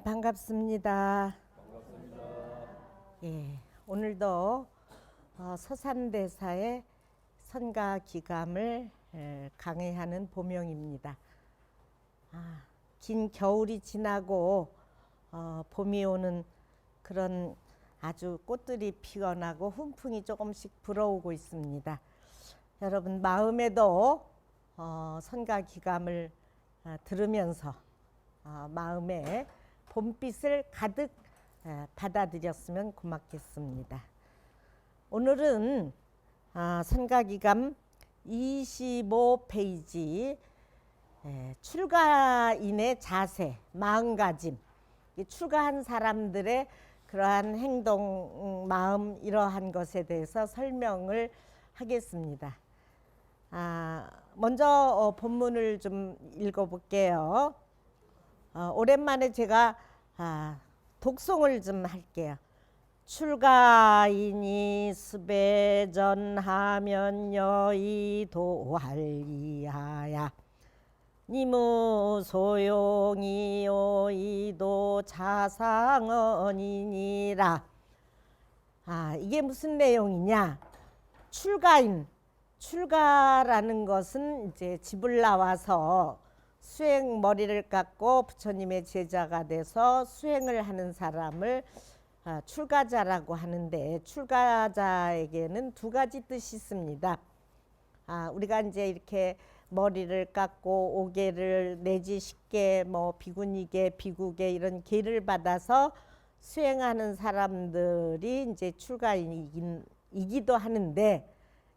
반갑습니다. 예, 오늘도 서산대사의 선가기감을 강의하는 보명입니다. 긴 겨울이 지나고 봄이 오는 그런 아주 꽃들이 피어나고 훈풍이 조금씩 불어오고 있습니다. 여러분 마음에도 선가기감을 들으면서 마음에 봄빛을 가득 받아들였으면 고맙겠습니다. 오늘은 선가기감 25페이지 출가인의 자세, 마음가짐, 출가한 사람들의 그러한 행동, 마음 이러한 것에 대해서 설명을 하겠습니다. 먼저 본문을 좀 읽어볼게요. 오랜만에 제가 독송을 좀 할게요. 출가인이 습에 전하면 여의도할리하야 니무 소용이요 이도 자상언이니라. 이게 무슨 내용이냐? 출가라는 것은 이제 집을 나와서 수행 머리를 깎고 부처님의 제자가 돼서 수행을 하는 사람을 출가자라고 하는데, 출가자에게는 두 가지 뜻이 있습니다. 우리가 이제 이렇게 머리를 깎고 오계를 내지 십계, 비구니계, 비구계 이런 계를 받아서 수행하는 사람들이 이제 출가이기도 하는데,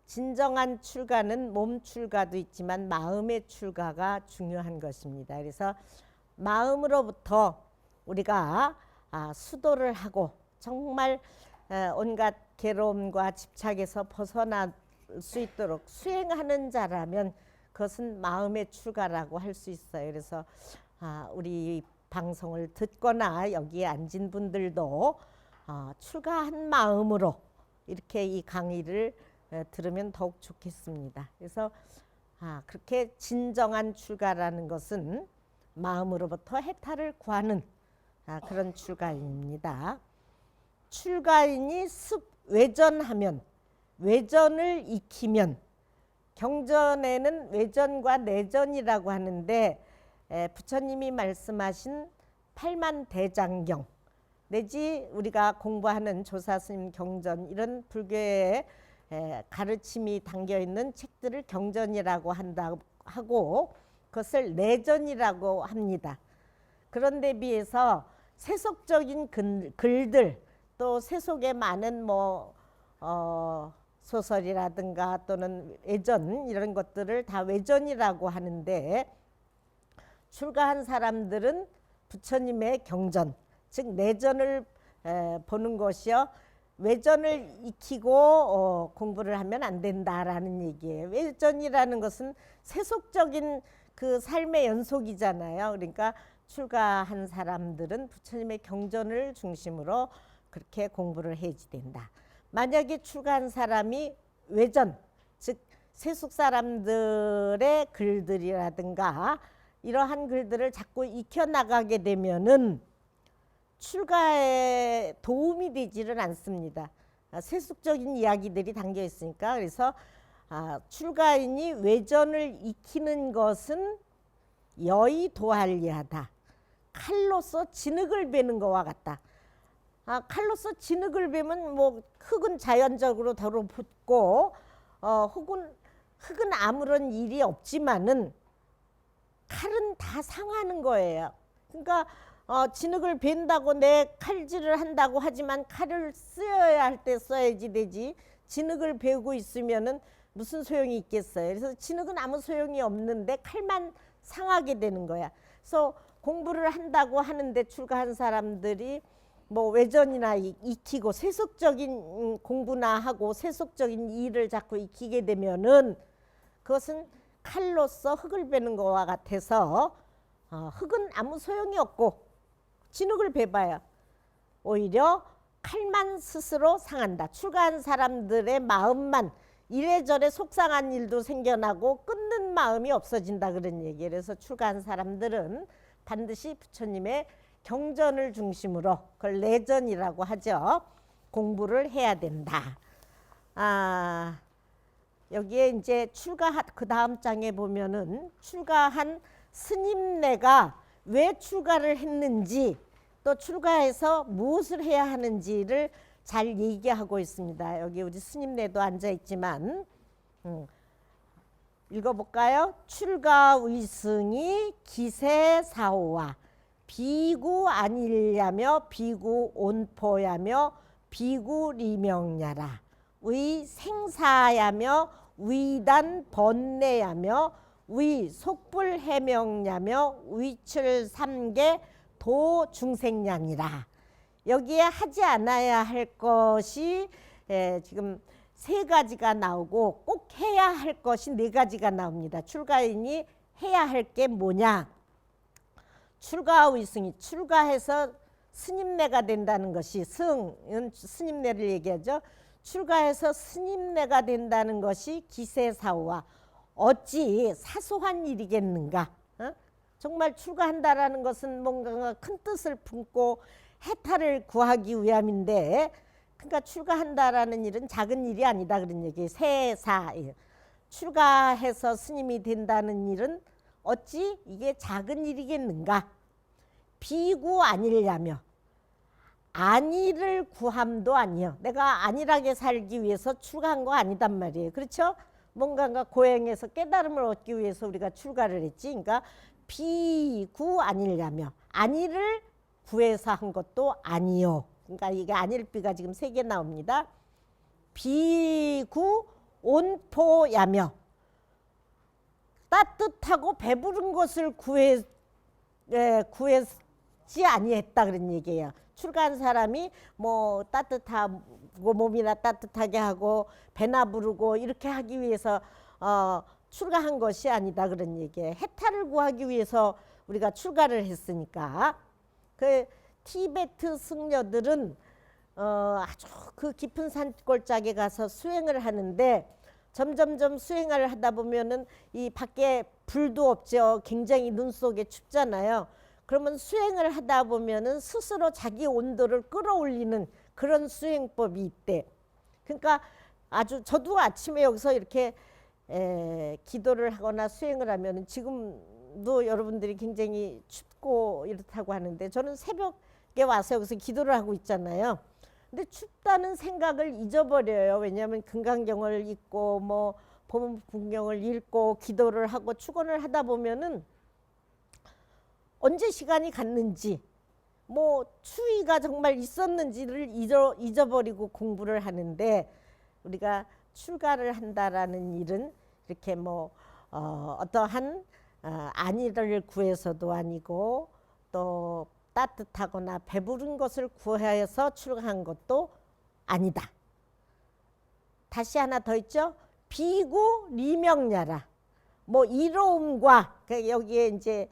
진정한 출가는 몸 출가도 있지만 마음의 출가가 중요한 것입니다. 그래서 마음으로부터 우리가 수도를 하고 정말 온갖 괴로움과 집착에서 벗어날 수 있도록 수행하는 자라면 그것은 마음의 출가라고 할 수 있어요. 그래서 우리 방송을 듣거나 여기에 앉은 분들도 출가한 마음으로 이렇게 이 강의를 들으면 더욱 좋겠습니다. 그래서 그렇게 진정한 출가라는 것은 마음으로부터 해탈을 구하는 그런 출가인입니다. 출가인이 외전하면, 외전을 익히면, 경전에는 외전과 내전이라고 하는데 부처님이 말씀하신 팔만대장경 내지 우리가 공부하는 조사스님 경전 이런 불교의 가르침이 담겨있는 책들을 경전이라고 한다고 하고 그것을 내전이라고 합니다. 그런데 비해서 세속적인 글들, 또 세속에 많은 소설이라든가 또는 외전 이런 것들을 다 외전이라고 하는데, 출가한 사람들은 부처님의 경전, 즉 내전을 보는 것이요, 외전을 익히고 공부를 하면 안 된다라는 얘기예요. 외전이라는 것은 세속적인 그 삶의 연속이잖아요. 그러니까 출가한 사람들은 부처님의 경전을 중심으로 그렇게 공부를 해야 된다. 만약에 출가한 사람이 외전, 즉 세속 사람들의 글들이라든가 이러한 글들을 자꾸 익혀나가게 되면은 출가에 도움이 되지는 않습니다. 세속적인 이야기들이 담겨 있으니까. 그래서 출가인이 외전을 익히는 것은 여의도할리하다. 칼로서 진흙을 베는 것과 같다. 칼로서 진흙을 베면 흙은 자연적으로 더러붙고 흙은 아무런 일이 없지만은 칼은 다 상하는 거예요. 그러니까 진흙을 벤다고 내 칼질을 한다고 하지만 칼을 쓰여야 할 때 써야지 되지, 진흙을 베고 있으면은 무슨 소용이 있겠어요. 그래서 진흙은 아무 소용이 없는데 칼만 상하게 되는 거야. 그래서 공부를 한다고 하는데 출가한 사람들이 외전이나 익히고 세속적인 공부나 하고 세속적인 일을 자꾸 익히게 되면은 그것은 칼로서 흙을 베는 것과 같아서 흙은 아무 소용이 없고 진흙을 베봐야 오히려 칼만 스스로 상한다. 출가한 사람들의 마음만 이래저래 속상한 일도 생겨나고 끊는 마음이 없어진다 그런 얘기예요. 그래서 출가한 사람들은 반드시 부처님의 경전을 중심으로 그걸 내전이라고 하죠. 공부를 해야 된다. 여기에 이제 그 다음 장에 보면은 출가한 스님네가 왜 출가를 했는지 또 출가해서 무엇을 해야 하는지를 잘 얘기하고 있습니다. 여기 우리 스님네도 앉아 있지만 읽어볼까요? 출가의승이 기세사오와 비구 아니려며 비구 온포야며 비구 리명야라 의 생사야며 위단 번뇌야며 위 속불 해명야며 위출 삼계 도 중생량이라. 여기에 하지 않아야 할 것이 지금 세 가지가 나오고 꼭 해야 할 것이 네 가지가 나옵니다. 출가인이 해야 할 게 뭐냐? 출가의승이 출가해서 스님네가 된다는 것이 승은 스님네를 얘기하죠. 출가해서 스님네가 된다는 것이 기세사오와 어찌 사소한 일이겠는가? 정말 출가한다라는 것은 뭔가 큰 뜻을 품고 해탈을 구하기 위함인데, 그러니까 출가한다라는 일은 작은 일이 아니다 그런 얘기예요. 세사 출가해서 스님이 된다는 일은 어찌 이게 작은 일이겠는가? 비구 아니려며 안위를 구함도 아니요. 내가 안일하게 살기 위해서 출가한 거 아니단 말이에요. 그렇죠? 뭔가 고행해서 깨달음을 얻기 위해서 우리가 출가를 했지. 그러니까 비구 아니려며 안위를 구해서 한 것도 아니요. 그러니까 이게 안일비가 지금 3개 나옵니다. 비구 온포야며 따뜻하고 배부른 것을 구했지 아니했다 그런 얘기예요. 출가한 사람이 뭐 따뜻하고 몸이나 따뜻하게 하고 배나 부르고 이렇게 하기 위해서 출가한 것이 아니다 그런 얘기예요. 해탈을 구하기 위해서 우리가 출가를 했으니까. 그 티베트 승려들은 아주 그 깊은 산골짜기에 가서 수행을 하는데 점점점 수행을 하다 보면은 이 밖에 불도 없죠. 굉장히 눈 속에 춥잖아요. 그러면 수행을 하다 보면은 스스로 자기 온도를 끌어올리는 그런 수행법이 있대. 그러니까 아주 저도 아침에 여기서 이렇게 기도를 하거나 수행을 하면은 지금도 여러분들이 굉장히 춥고 이렇다고 하는데 저는 새벽에 와서 여기서 기도를 하고 있잖아요. 근데 춥다는 생각을 잊어버려요. 왜냐하면 금강경을 읽고 뭐 법문분경을 읽고 기도를 하고 축원을 하다 보면은 언제 시간이 갔는지 뭐 추위가 정말 있었는지를 잊어버리고 공부를 하는데, 우리가 출가를 한다라는 일은 이렇게 뭐 어떠한 안위를 구해서도 아니고 또 따뜻하거나 배부른 것을 구해서 출가한 것도 아니다. 다시 하나 더 있죠. 비구 리명야라. 뭐 이로움과 여기에 이제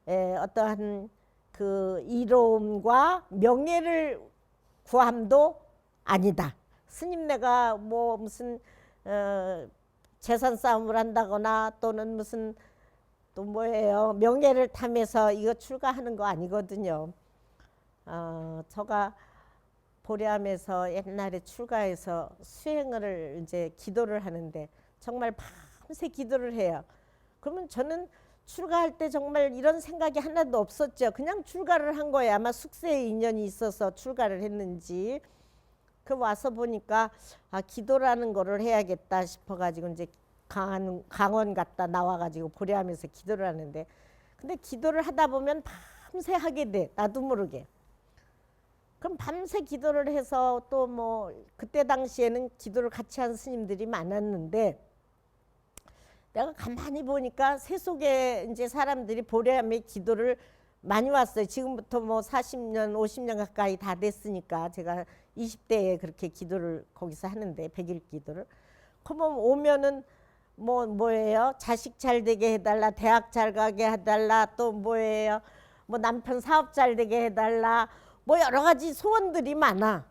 어떠한 그 이로움과 명예를 구함도 아니다. 스님네가 뭐 무슨 재산 싸움을 한다거나 또는 무슨 또 뭐예요 명예를 탐해서 이거 출가하는 거 아니거든요. 저가 보리암에서 옛날에 출가해서 수행을 이제 기도를 하는데 정말 밤새 기도를 해요. 그러면 저는 출가할 때 정말 이런 생각이 하나도 없었죠. 그냥 출가를 한 거예요. 아마 숙세의 인연이 있어서 출가를 했는지. 그 와서 보니까 기도라는 거를 해야겠다 싶어가지고 이제 강원 갔다 나와가지고 보리하면서 기도를 하는데, 근데 기도를 하다 보면 밤새 하게 돼. 나도 모르게. 그럼 밤새 기도를 해서 또 뭐 그때 당시에는 기도를 같이 한 스님들이 많았는데, 내가 가만히 보니까 세속에 이제 사람들이 보리암에 기도를 많이 왔어요. 지금부터 뭐 40년, 50년 가까이 다 됐으니까 제가 20대에 그렇게 기도를 거기서 하는데 100일 기도를. 그러면 오면은 뭐예요? 자식 잘 되게 해달라, 대학 잘 가게 해달라, 또 뭐예요? 뭐 남편 사업 잘 되게 해달라, 뭐 여러 가지 소원들이 많아.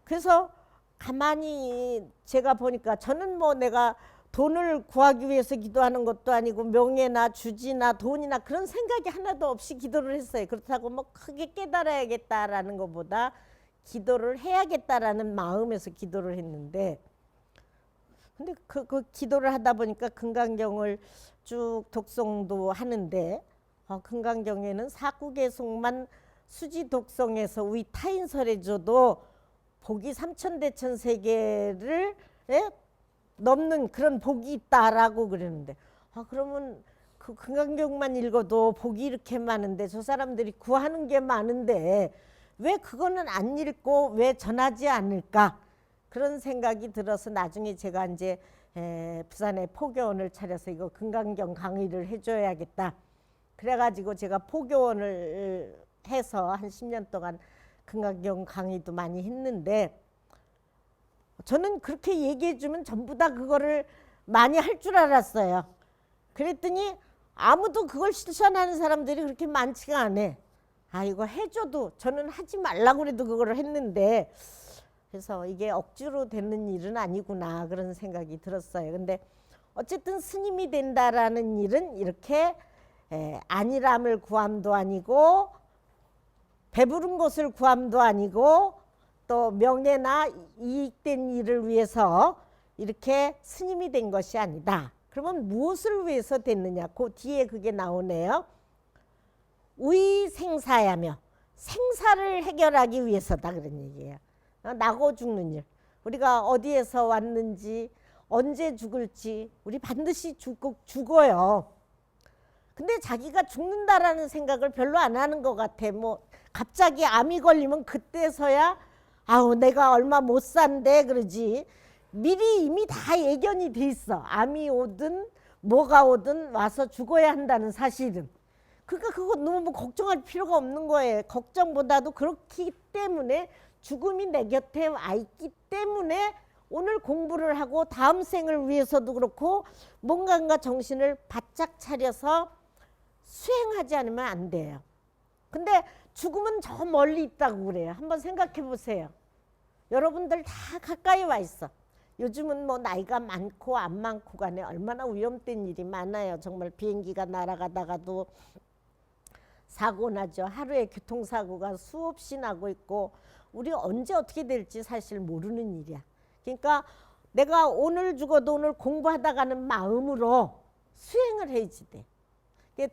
그래서 가만히 제가 보니까 저는 뭐 내가 돈을 구하기 위해서 기도하는 것도 아니고 명예나 주지나 돈이나 그런 생각이 하나도 없이 기도를 했어요. 그렇다고 뭐 크게 깨달아야겠다라는 것보다 기도를 해야겠다라는 마음에서 기도를 했는데, 근데 그 기도를 하다 보니까 금강경을 쭉 독송도 하는데, 금강경에는 사구계송만 수지 독송해서 우리 타인설해줘도 복이 삼천대천세계를 넘는 그런 복이 있다라고 그러는데, 그러면 그 금강경만 읽어도 복이 이렇게 많은데 저 사람들이 구하는 게 많은데 왜 그거는 안 읽고 왜 전하지 않을까, 그런 생각이 들어서 나중에 제가 이제 부산에 포교원을 차려서 이거 금강경 강의를 해줘야겠다. 그래가지고 제가 포교원을 해서 한 10년 동안 금강경 강의도 많이 했는데, 저는 그렇게 얘기해주면 전부 다 그거를 많이 할 줄 알았어요. 그랬더니 아무도 그걸 실천하는 사람들이 그렇게 많지가 않아. 이거 해줘도, 저는 하지 말라고 그래도 그거를 했는데, 그래서 이게 억지로 되는 일은 아니구나 그런 생각이 들었어요. 근데 어쨌든 스님이 된다라는 일은 이렇게 안일함을 구함도 아니고 배부른 것을 구함도 아니고 또 명예나 이익된 일을 위해서 이렇게 스님이 된 것이 아니다. 그러면 무엇을 위해서 됐느냐? 그 뒤에 그게 나오네요. 의생사야며, 생사를 해결하기 위해서다 그런 얘기예요. 나고 죽는 일, 우리가 어디에서 왔는지 언제 죽을지 우리 반드시 죽어요. 근데 자기가 죽는다라는 생각을 별로 안 하는 것 같아. 뭐 갑자기 암이 걸리면 그때서야 아우 내가 얼마 못 산대 그러지, 미리 이미 다 예견이 돼 있어. 암이 오든 뭐가 오든 와서 죽어야 한다는 사실은. 그러니까 그거 너무 걱정할 필요가 없는 거예요. 걱정보다도 그렇기 때문에, 죽음이 내 곁에 와 있기 때문에 오늘 공부를 하고 다음 생을 위해서도 그렇고 뭔가 정신을 바짝 차려서 수행하지 않으면 안 돼요. 근데 죽음은 저 멀리 있다고 그래요. 한번 생각해 보세요. 여러분들 다 가까이 와 있어. 요즘은 뭐 나이가 많고 안 많고 간에 얼마나 위험된 일이 많아요. 정말 비행기가 날아가다가도 사고 나죠. 하루에 교통사고가 수없이 나고 있고 우리 언제 어떻게 될지 사실 모르는 일이야. 그러니까 내가 오늘 죽어도 오늘 공부하다가는 마음으로 수행을 해야지 돼.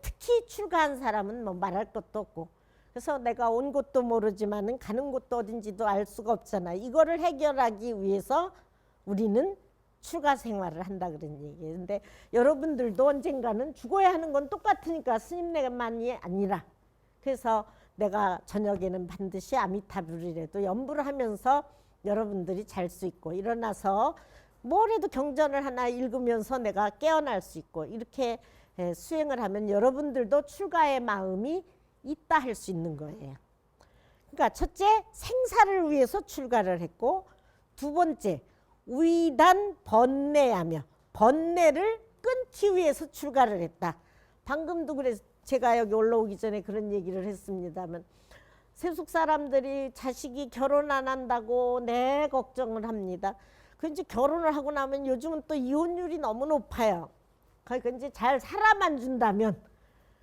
특히 출가한 사람은 뭐 말할 것도 없고, 그래서 내가 온 곳도 모르지만은 가는 곳도 어딘지도 알 수가 없잖아. 이거를 해결하기 위해서 우리는 출가 생활을 한다 그런 얘기예요. 근데 여러분들도 언젠가는 죽어야 하는 건 똑같으니까 스님네만이 아니라, 그래서 내가 저녁에는 반드시 아미타불이라도 연부를 하면서 여러분들이 잘 수 있고, 일어나서 뭘 해도 경전을 하나 읽으면서 내가 깨어날 수 있고, 이렇게 수행을 하면 여러분들도 출가의 마음이 있다 할 수 있는 거예요. 그러니까 첫째, 생사를 위해서 출가를 했고, 두 번째, 위단 번뇌하며, 번뇌를 끊기 위해서 출가를 했다. 방금도 그래서 제가 여기 올라오기 전에 그런 얘기를 했습니다만, 세속 사람들이 자식이 결혼 안 한다고 내 걱정을 합니다. 그 이제 결혼을 하고 나면 요즘은 또 이혼율이 너무 높아요. 그러니까 이제 잘 살아만 준다면.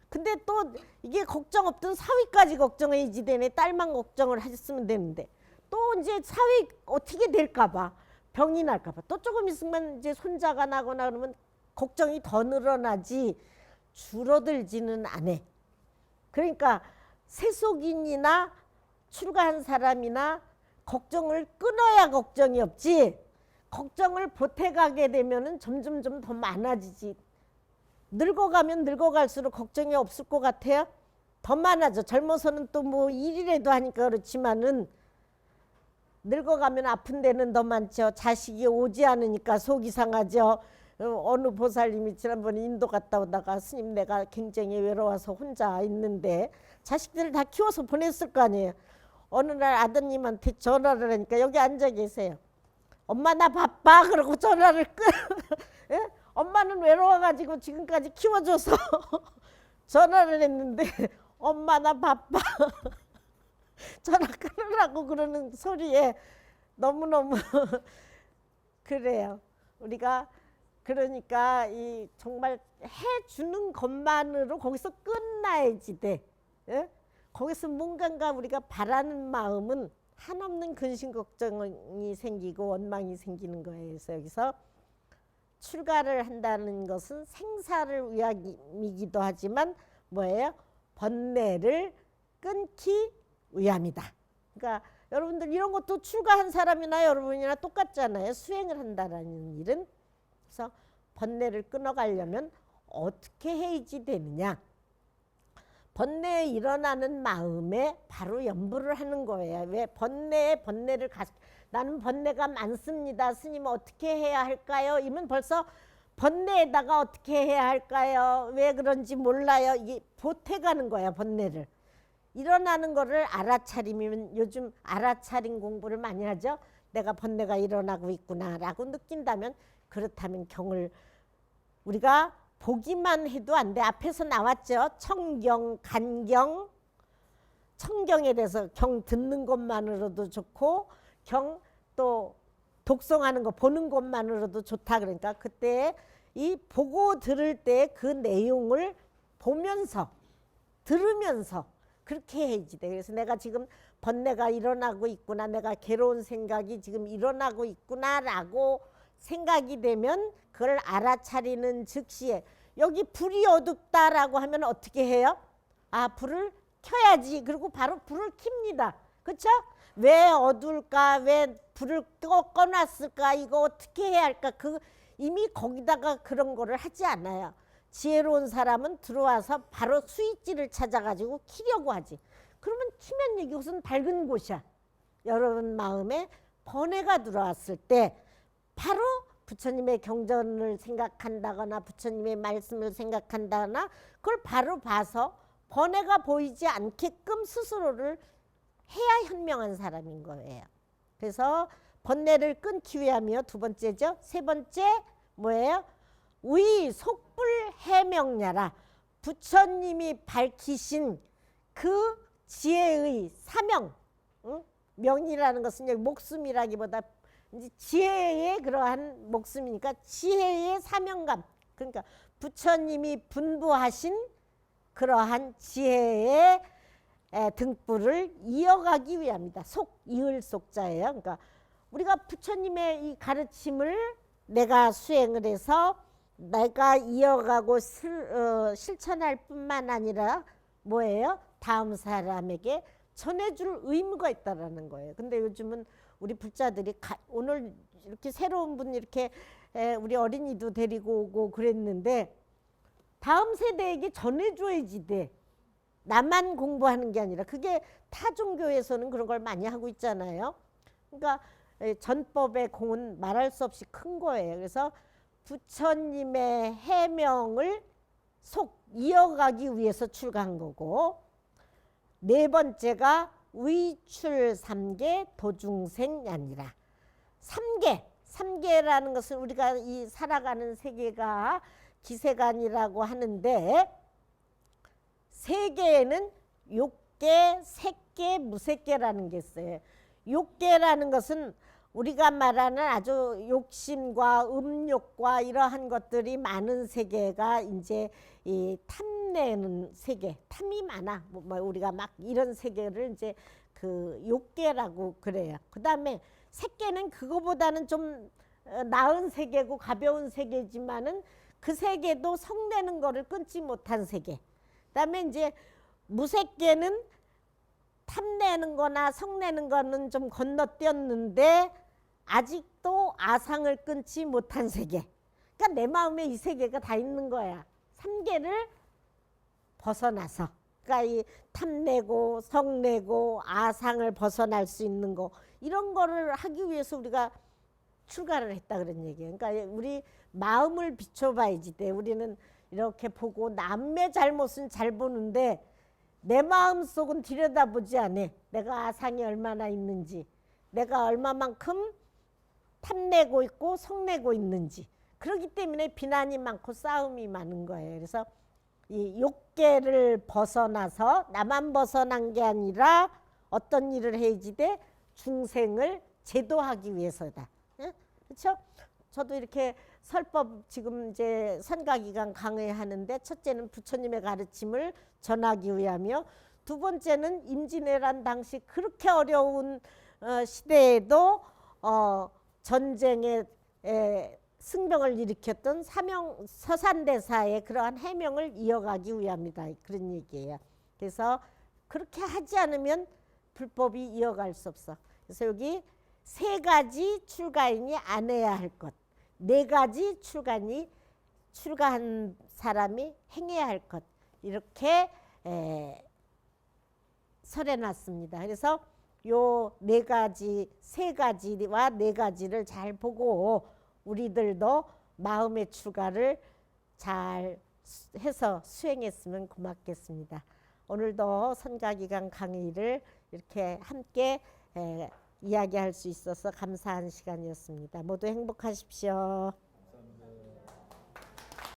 근데 또 이게 걱정 없던 사위까지 걱정해야지 되네. 딸만 걱정을 하셨으면 되는데 또 이제 사위 어떻게 될까봐, 병이 날까봐, 또 조금 있으면 이제 손자가 나거나 그러면 걱정이 더 늘어나지 줄어들지는 않아. 그러니까 세속인이나 출가한 사람이나 걱정을 끊어야 걱정이 없지, 걱정을 보태가게 되면은 점점 더 많아지지. 늙어가면 늙어갈수록 걱정이 없을 것 같아요? 더 많아져. 젊어서는 또 뭐 일이라도 하니까 그렇지만은 늙어가면 아픈 데는 더 많죠. 자식이 오지 않으니까 속이 상하죠. 어느 보살님이 지난번에 인도 갔다 오다가 스님 내가 굉장히 외로워서 혼자 있는데 자식들을 다 키워서 보냈을 거 아니에요. 어느 날 아드님한테 전화를 하니까 여기 앉아 계세요. 엄마 나 바빠 그러고 전화를 예? 엄마는 외로워가지고 지금까지 키워줘서 전화를 했는데 엄마 나 바빠 전화 끊으라고 그러는 소리에 너무너무 그래요. 우리가 그러니까 이 정말 해주는 것만으로 거기서 끝나야지 돼. 예? 거기서 뭔가 우리가 바라는 마음은 한없는 근심 걱정이 생기고 원망이 생기는 거예요. 그래서 여기서 출가를 한다는 것은 생사를 위함이기도 하지만 뭐예요? 번뇌를 끊기 위함이다. 그러니까 여러분들 이런 것도 출가한 사람이나 여러분이나 똑같잖아요. 수행을 한다는 일은. 그래서 번뇌를 끊어가려면 어떻게 해야지 되느냐. 번뇌에 일어나는 마음에 바로 연부를 하는 거예요. 왜 번뇌를 나는 번뇌가 많습니다. 스님 어떻게 해야 할까요? 이면 벌써 번뇌에다가 어떻게 해야 할까요? 왜 그런지 몰라요. 이게 보태가는 거야. 번뇌를. 일어나는 거를 알아차리면 요즘 알아차림 공부를 많이 하죠. 내가 번뇌가 일어나고 있구나라고 느낀다면 그렇다면 경을 우리가 보기만 해도 안 돼. 앞에서 나왔죠. 청경, 간경. 청경에 대해서 경 듣는 것만으로도 좋고 경 또 독송하는 거 보는 것만으로도 좋다. 그러니까 그때 이 보고 들을 때 그 내용을 보면서 들으면서 그렇게 해야지 돼. 그래서 내가 지금 번뇌가 일어나고 있구나. 내가 괴로운 생각이 지금 일어나고 있구나라고 생각이 되면 그걸 알아차리는 즉시에 여기 불이 어둡다라고 하면 어떻게 해요? 아, 불을 켜야지. 그리고 바로 불을 켭니다. 그렇죠? 왜 어두울까? 왜 불을 꺼놨을까? 이거 어떻게 해야 할까? 이미 거기다가 그런 거를 하지 않아요. 지혜로운 사람은 들어와서 바로 스위치를 찾아가지고 켜려고 하지. 그러면 켜면 이곳은 밝은 곳이야. 여러분 마음에 번뇌가 들어왔을 때 바로 부처님의 경전을 생각한다거나 부처님의 말씀을 생각한다거나 그걸 바로 봐서 번뇌가 보이지 않게끔 스스로를 해야 현명한 사람인 거예요. 그래서 번뇌를 끊기 위함이요. 두 번째죠. 세 번째 뭐예요? 의 속불 해명야라. 부처님이 밝히신 그 지혜의 사명. 응? 명이라는 것은 여기 목숨이라기보다 이제 지혜의 그러한 목숨이니까 지혜의 사명감. 그러니까 부처님이 분부하신 그러한 지혜의 등불을 이어가기 위함이다. 이을 속자예요. 그러니까 우리가 부처님의 이 가르침을 내가 수행을 해서 내가 이어가고 실천할 뿐만 아니라 뭐예요? 다음 사람에게 전해줄 의무가 있다라는 거예요. 근데 요즘은 우리 불자들이 오늘 이렇게 새로운 분 이렇게 우리 어린이도 데리고 오고 그랬는데 다음 세대에게 전해줘야지 돼. 나만 공부하는 게 아니라 그게 타 종교에서는 그런 걸 많이 하고 있잖아요. 그러니까 전법의 공은 말할 수 없이 큰 거예요. 그래서 부처님의 해명을 이어가기 위해서 출가한 거고 네 번째가 위출 삼계 도중생이 아니라 삼계라는 것은 우리가 이 살아가는 세계가 기세간이라고 하는데 세계에는 욕계, 색계, 무색계라는 게 있어요. 욕계라는 것은 우리가 말하는 아주 욕심과 음욕과 이러한 것들이 많은 세계가 이제 이 탐내는 세계, 탐이 많아. 뭐 우리가 막 이런 세계를 이제 그 욕계라고 그래요. 그다음에 색계는 그거보다는 좀 나은 세계고 가벼운 세계지만은 그 세계도 성내는 거를 끊지 못한 세계. 그다음에 이제 무색계는 탐내는 거나 성내는 거는 좀 건너뛰었는데 아직도 아상을 끊지 못한 세계. 그러니까 내 마음에 이 세계가 다 있는 거야. 삼계를 벗어나서. 그러니까 이 탐내고 성내고 아상을 벗어날 수 있는 거 이런 거를 하기 위해서 우리가 출가를 했다 그런 얘기예요. 그러니까 우리 마음을 비춰봐야지 돼. 우리는 이렇게 보고 남의 잘못은 잘 보는데 내 마음속은 들여다보지 않아. 내가 아상이 얼마나 있는지, 내가 얼마만큼 탐내고 있고 성내고 있는지. 그렇기 때문에 비난이 많고 싸움이 많은 거예요. 그래서 이 욕계를 벗어나서 나만 벗어난 게 아니라 어떤 일을 해야지 돼? 중생을 제도하기 위해서다. 그렇죠? 저도 이렇게 설법 지금 이제 선가기간 강의하는데 첫째는 부처님의 가르침을 전하기 위하며 두 번째는 임진왜란 당시 그렇게 어려운 시대에도 전쟁에 승병을 일으켰던 서산대사의 그러한 해명을 이어가기 위함이다. 그런 얘기예요. 그래서 그렇게 하지 않으면 불법이 이어갈 수 없어. 그래서 여기 세 가지 출가인이 안 해야 할 것, 네 가지 출가한 사람이 행해야 할 것, 이렇게 설해놨습니다. 그래서 요 네 가지, 세 가지와 네 가지를 잘 보고 우리들도 마음의 출가를 잘 해서 수행했으면 고맙겠습니다. 오늘도 선가기간 강의를 이렇게 함께 이야기할 수 있어서 감사한 시간이었습니다. 모두 행복하십시오.